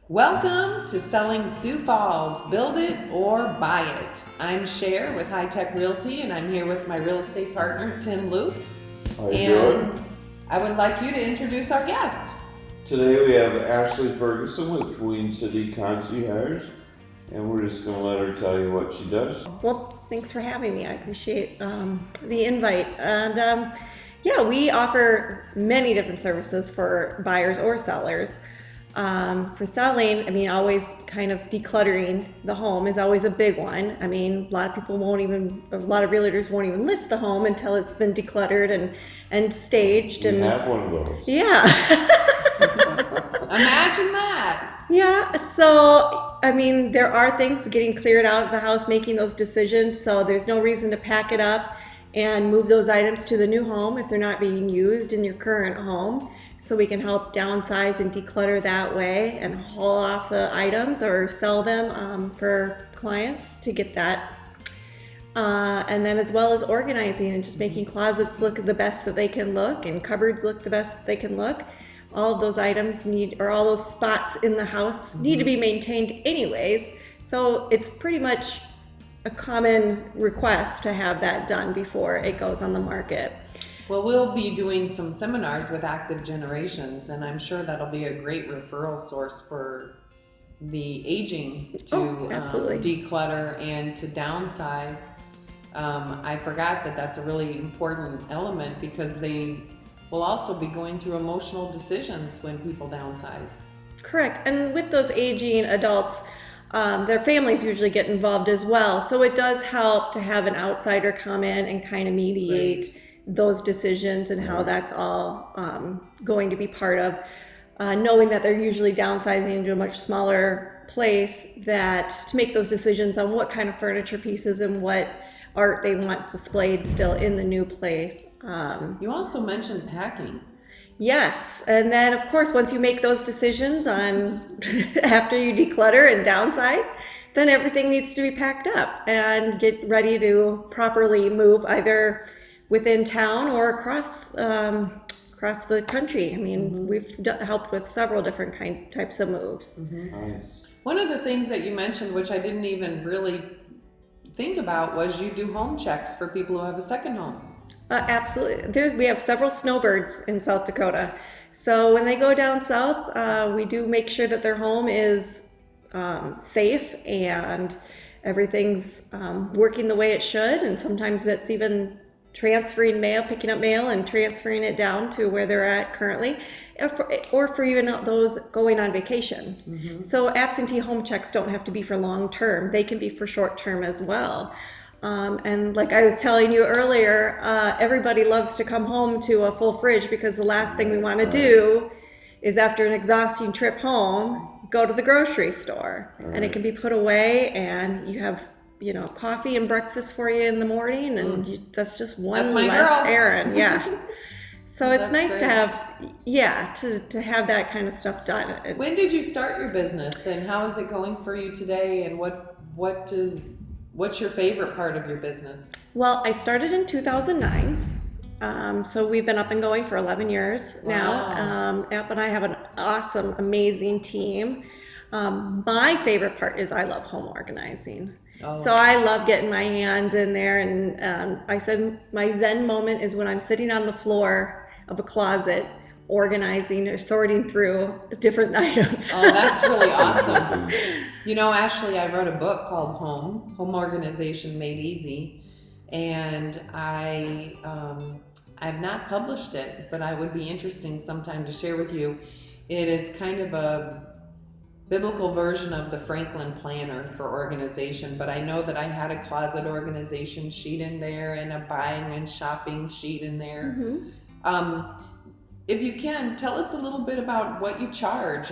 Welcome to Selling Sioux Falls, Build It or Buy It. I'm Cher with High Tech Realty, and I'm here with my real estate partner, Tim Luke. How you And doing? I would like you to introduce our guest. Today we have Ashlee Ferguson with Queen City Concierge, and we're just going to let her tell you what she does. Well, thanks for having me. I appreciate the invite. And yeah, we offer many different services for buyers or sellers. For selling, always kind of decluttering the home is always a big one. A lot of people a lot of realtors won't even list the home until it's been decluttered and staged. We have one of those. Yeah. Imagine that. Yeah, so there are things getting cleared out of the house, making those decisions. So there's no reason to pack it up and move those items to the new home if they're not being used in your current home. So we can help downsize and declutter that way and haul off the items or sell them for clients to get that. And then as well as organizing and just making closets look the best that they can look and cupboards look the best that they can look. All of those items all those spots in the house need to be maintained anyways. So it's pretty much a common request to have that done before it goes on the market. Well, we'll be doing some seminars with active generations, and I'm sure that'll be a great referral source for the aging to declutter and to downsize. I forgot that that's a really important element because they will also be going through emotional decisions when people downsize. Correct. And with those aging adults, their families usually get involved as well. So it does help to have an outsider come in and kind of mediate those decisions and how that's all going to be part of knowing that they're usually downsizing into a much smaller place, that to make those decisions on what kind of furniture pieces and what art they want displayed still in the new place. You also mentioned packing. Yes, and then of course once you make those decisions on after you declutter and downsize, then everything needs to be packed up and get ready to properly move either within town or across the country. We've helped with several different types of moves. Nice. One of the things that you mentioned, which I didn't even really think about, was you do home checks for people who have a second home. Absolutely. We have several snowbirds in South Dakota. So when they go down south, we do make sure that their home is safe and everything's working the way it should. And sometimes that's even transferring mail, picking up mail and transferring it down to where they're at currently, or for even those going on vacation. Mm-hmm. So absentee home checks don't have to be for long term. They can be for short term as well. And like I was telling you earlier, everybody loves to come home to a full fridge because the last thing we want to do is, after an exhausting trip home, go to the grocery store. And it can be put away and you have coffee and breakfast for you in the morning, and that's just one less errand. Yeah. So it's nice to have, to have that kind of stuff done. When did you start your business, and how is it going for you today? And what's your favorite part of your business? Well, I started in 2009. So we've been up and going for 11 years now. And I have an awesome, amazing team. My favorite part is I love home organizing. So I love getting my hands in there, and I said my Zen moment is when I'm sitting on the floor of a closet organizing or sorting through different items. Oh, that's really awesome. Ashlee, I wrote a book called Home Organization Made Easy, and I've not published it, but I would be interesting sometime to share with you. It is kind of a biblical version of the Franklin Planner for organization, but I know that I had a closet organization sheet in there and a buying and shopping sheet in there. Mm-hmm. If you can, tell us a little bit about what you charge,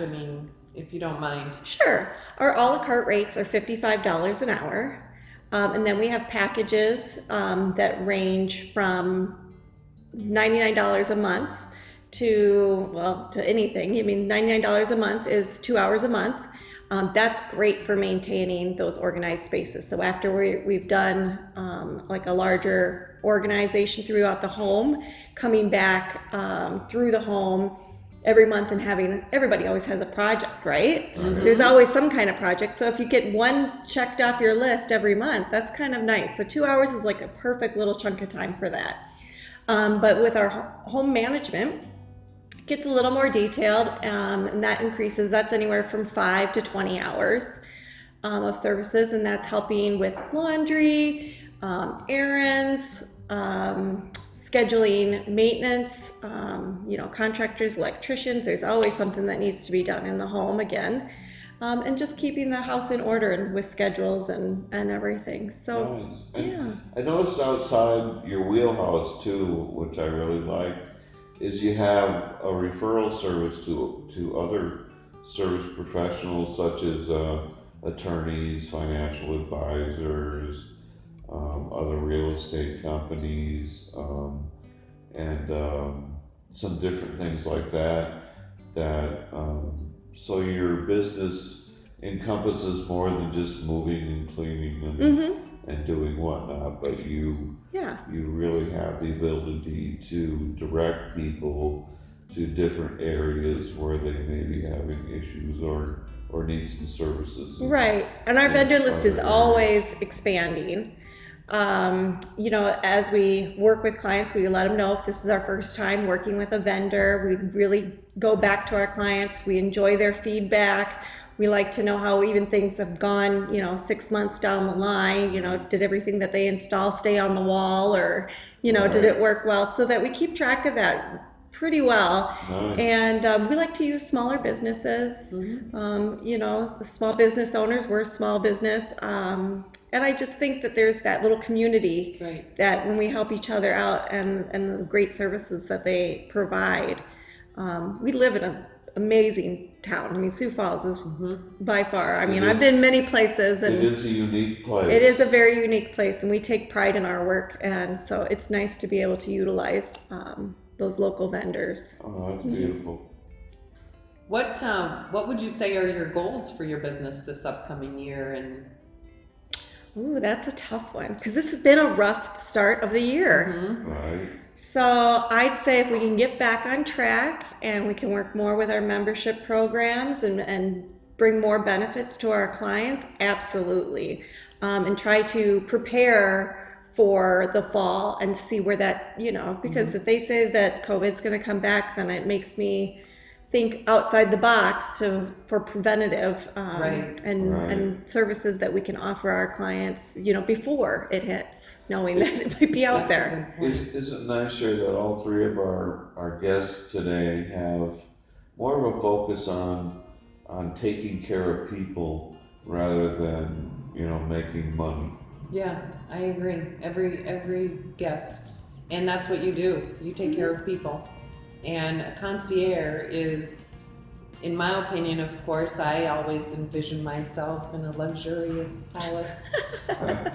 if you don't mind. Sure. Our a la carte rates are $55 an hour. And then we have packages that range from $99 a month to anything. $99 a month is 2 hours a month. That's great for maintaining those organized spaces. So after we've done like a larger organization throughout the home, coming back through the home every month and having, everybody always has a project, right? There's always some kind of project. So if you get one checked off your list every month, that's kind of nice. So 2 hours is like a perfect little chunk of time for that. But with our home management, it gets a little more detailed, and that increases. That's anywhere from 5 to 20 hours of services, and that's helping with laundry, errands, scheduling maintenance, contractors, electricians. There's always something that needs to be done in the home again, and just keeping the house in order and with schedules and everything. So, Nice. And yeah. I noticed outside your wheelhouse too, which I really like, is you have a referral service to other service professionals such as attorneys, financial advisors, other real estate companies, and some different things like that. So your business encompasses more than just moving and cleaning and doing whatnot, but you really have the ability to direct people to different areas where they may be having issues or need some services. Right. And our vendor list is always expanding. As we work with clients, we let them know if this is our first time working with a vendor. We really go back to our clients. We enjoy their feedback. We like to know how even things have gone, 6 months down the line. Did everything that they install stay on the wall, or, did it work well? So that we keep track of that pretty well. Nice. And we like to use smaller businesses. The small business owners, we're a small business. And I just think that there's that little community that when we help each other out and the great services that they provide. We live in an amazing town. I mean, Sioux Falls is by far, I've been many places. And it is a unique place. It is a very unique place, and we take pride in our work. And so it's nice to be able to utilize those local vendors. Oh, that's beautiful. What would you say are your goals for your business this upcoming year? And ooh, that's a tough one, because this has been a rough start of the year. Right. So I'd say if we can get back on track and we can work more with our membership programs and bring more benefits to our clients, absolutely. And try to prepare for the fall and see where that, because if they say that COVID's going to come back, then it makes me think outside the box for preventative and services that we can offer our clients, before it hits, knowing that it might be out there. Is it nice here that all three of our guests today have more of a focus on taking care of people rather than, making money? Yeah, I agree. Every guest, and that's what you do. You take care of people. And a concierge is, in my opinion, of course, I always envision myself in a luxurious palace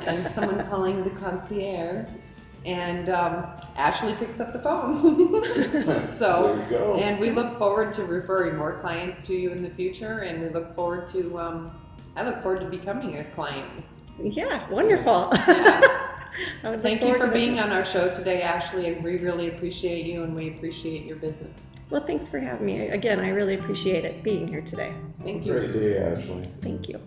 and someone calling the concierge, and Ashlee picks up the phone. So, There you go. and we look forward to referring more clients to you in the future, and we look forward to, I look forward to becoming a client. Yeah, wonderful. Yeah. Thank you forward for to being that. on our show today, Ashlee. We really appreciate you, and we appreciate your business. Well, thanks for having me. Again, I really appreciate it being here today. Thank you. Great day, Ashlee. Thank you.